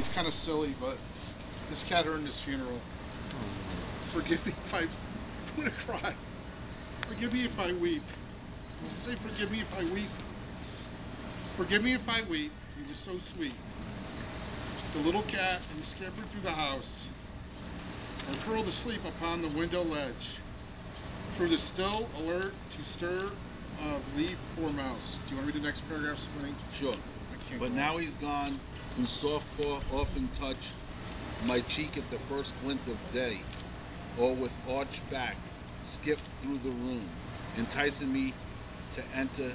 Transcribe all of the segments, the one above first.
it's kind of silly, but this cat earned his funeral. Forgive me if I'm gonna cry. Forgive me if I weep. Just say forgive me if I weep. Forgive me if I weep. He was so sweet. The little cat, and he scampered through the house, or curled asleep upon the window ledge, through the still alert to stir of leaf or mouse. Do you want to read the next paragraph, Spring? Sure. I can't. But now he's gone, whose soft paw often touch my cheek at the first glint of day, or with arched back skip through the room, enticing me to enter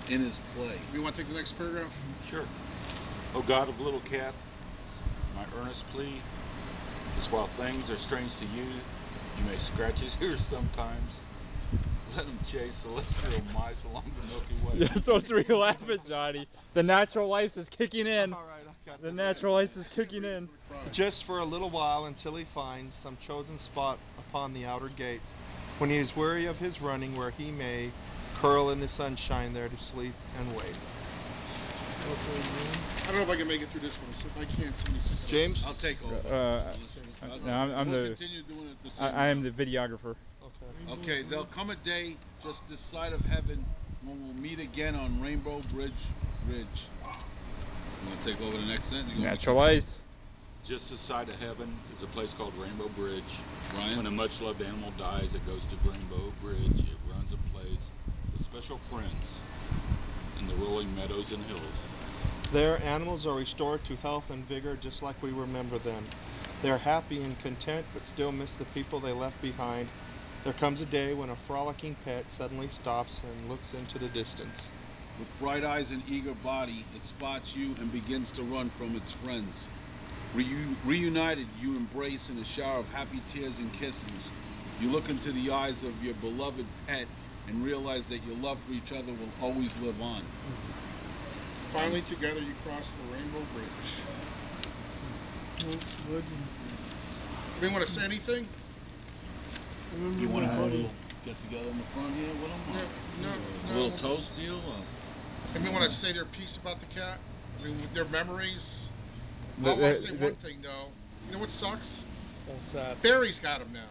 in his play. You want to take the next paragraph? Sure. O God of little cat, my earnest plea is while things are strange to you, you may scratch his ears sometimes. Let him chase celestial mice along the Milky Way. You're supposed to be laughing, Johnny. The natural life is kicking in. All right, I got The this. natural life is kicking in. Just for a little while until he finds some chosen spot upon the outer gate, when he is weary of his running, where he may curl in the sunshine there to sleep and wait. I don't know if I can make it through this one, so if I can't, somebody. James? I'll take over. No, I'm we'll the. continue doing it the same I am way. the videographer. Okay. Okay, there'll come a day just this side of heaven when we'll meet again on Rainbow Bridge Ridge. You want to take over the next sentence? You want me to Natural ice. Just this side of heaven is a place called Rainbow Bridge. Ryan? When a much-loved animal dies, it goes to Rainbow Bridge. It runs and plays with special friends in the rolling meadows and hills. There, animals are restored to health and vigor just like we remember them. They are happy and content, but still miss the people they left behind. There comes a day when a frolicking pet suddenly stops and looks into the distance. With bright eyes and eager body, it spots you and begins to run from its friends. Reunited, you embrace in a shower of happy tears and kisses. You look into the eyes of your beloved pet and realize that your love for each other will always live on. Finally, together, you cross the Rainbow Bridge. Anybody want to say anything? You want to have a little get together in the front here with them? No. A little toast deal? Anybody want to say their piece about the cat? I mean, their memories? The- I want to the- say the- one thing, though. You know what sucks? What's that? Barry's got him now.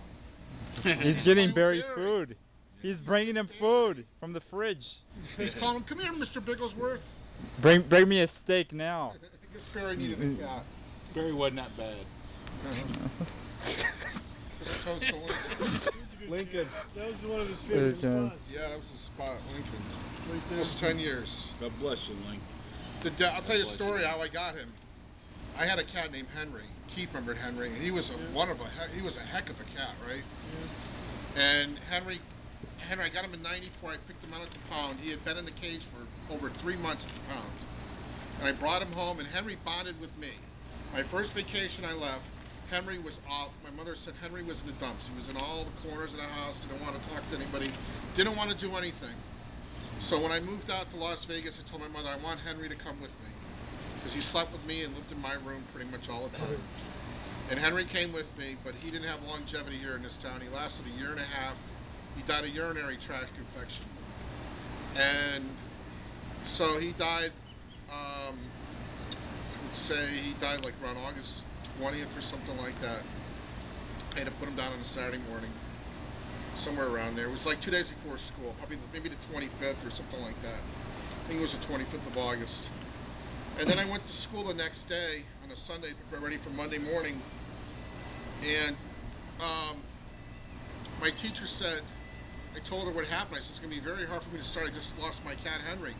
He's getting playing Barry with Barry. food. He's bringing him food from the fridge. He's calling him, come here, Mr. Bigglesworth. Bring me a steak now. I guess Barry needed a cat. Barry wasn't that bad. Toast to Lincoln. Lincoln. That was one of his favorite spots. Yeah, that was his spot, Lincoln. Right there. Almost 10 years. God bless you, Link. I'll tell you a story how I got him. I had a cat named Henry. Keith remembered Henry, and he was he was a heck of a cat, right? Yeah. And Henry, I got him in '94. I picked him out at the pound. He had been in the cage for over 3 months at the pound. And I brought him home, and Henry bonded with me. My first vacation I left, Henry was off. My mother said Henry was in the dumps. He was in all the corners of the house, didn't want to talk to anybody, didn't want to do anything. So when I moved out to Las Vegas, I told my mother I want Henry to come with me, because he slept with me and lived in my room pretty much all the time. And Henry came with me, but he didn't have longevity here in this town. He lasted a year and a half. He died of urinary tract infection. And so he died, I would say he died like around August 20th or something like that. I had to put him down on a Saturday morning, somewhere around there. It was like 2 days before school, probably maybe the 25th or something like that. I think it was the 25th of August. And then I went to school the next day on a Sunday, ready for Monday morning. And my teacher said, I told her what happened. I said, it's going to be very hard for me to start. I just lost my cat, Henry.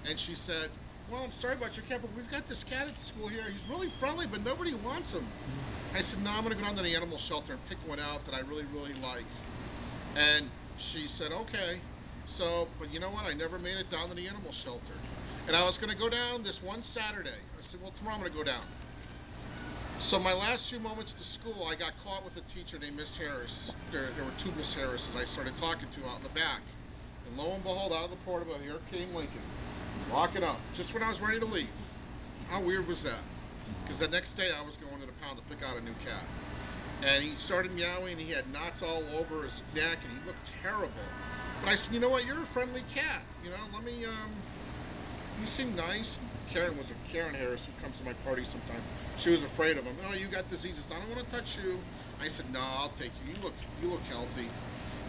And she said, well, I'm sorry about your cat, but we've got this cat at school here. He's really friendly, but nobody wants him. I said, no, I'm going to go down to the animal shelter and pick one out that I really, really like. And she said, okay. So, but you know what? I never made it down to the animal shelter. And I was going to go down this one Saturday. I said, well, tomorrow I'm going to go down. So my last few moments to school, I got caught with a teacher named Miss Harris. There were two Miss Harrises I started talking to out in the back. And lo and behold, out of the portable, here came Lincoln, walking up, just when I was ready to leave. How weird was that? Because the next day I was going to the pound to pick out a new cat. And he started meowing, he had knots all over his neck, and he looked terrible. But I said, you know what, you're a friendly cat. You know, let me, you seem nice. Karen was a Karen Harris who comes to my party sometime. She was afraid of him. Oh, you got diseases. I don't want to touch you. I said, no, I'll take you. You look healthy.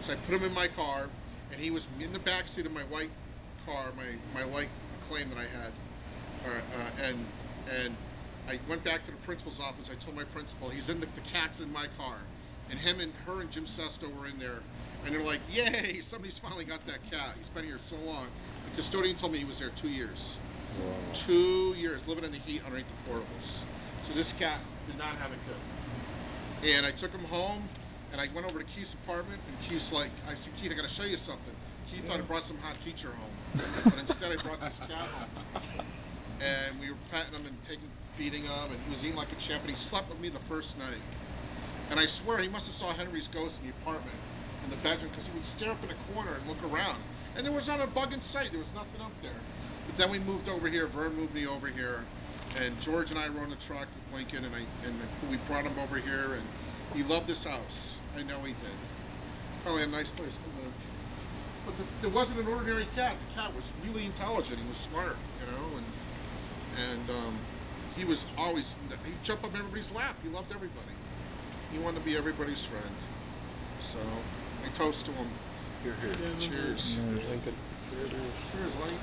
So I put him in my car, and he was in the back seat of my white car, my white Acclaim that I had, and I went back to the principal's office. I told my principal, he's in the cat's in my car, and her and Jim Sesto were in there, and they're like, yay, somebody's finally got that cat. He's been here so long. The custodian told me he was there 2 years. Wow. 2 years living in the heat underneath the portables. So this cat did not have it good. And I took him home, and I went over to Keith's apartment, and Keith's like, I said, Keith, I got to show you something. Keith thought I brought some hot teacher home, but instead I brought this cat home. And we were petting him and feeding him, and he was eating like a champ, and he slept with me the first night. And I swear he must have saw Henry's ghost in the apartment, in the bedroom, because he would stare up in a corner and look around. And there was not a bug in sight. There was nothing up there. But then we moved over here. Vern moved me over here, and George and I rode in the truck with Lincoln, and we brought him over here, and he loved this house. I know he did. Probably a nice place to live. But there wasn't an ordinary cat. The cat was really intelligent. He was smart, you know, and he was always, he'd jump up in everybody's lap. He loved everybody. He wanted to be everybody's friend. So I toast to him. Here, here. Cheers. Lincoln. Cheers, Lenny.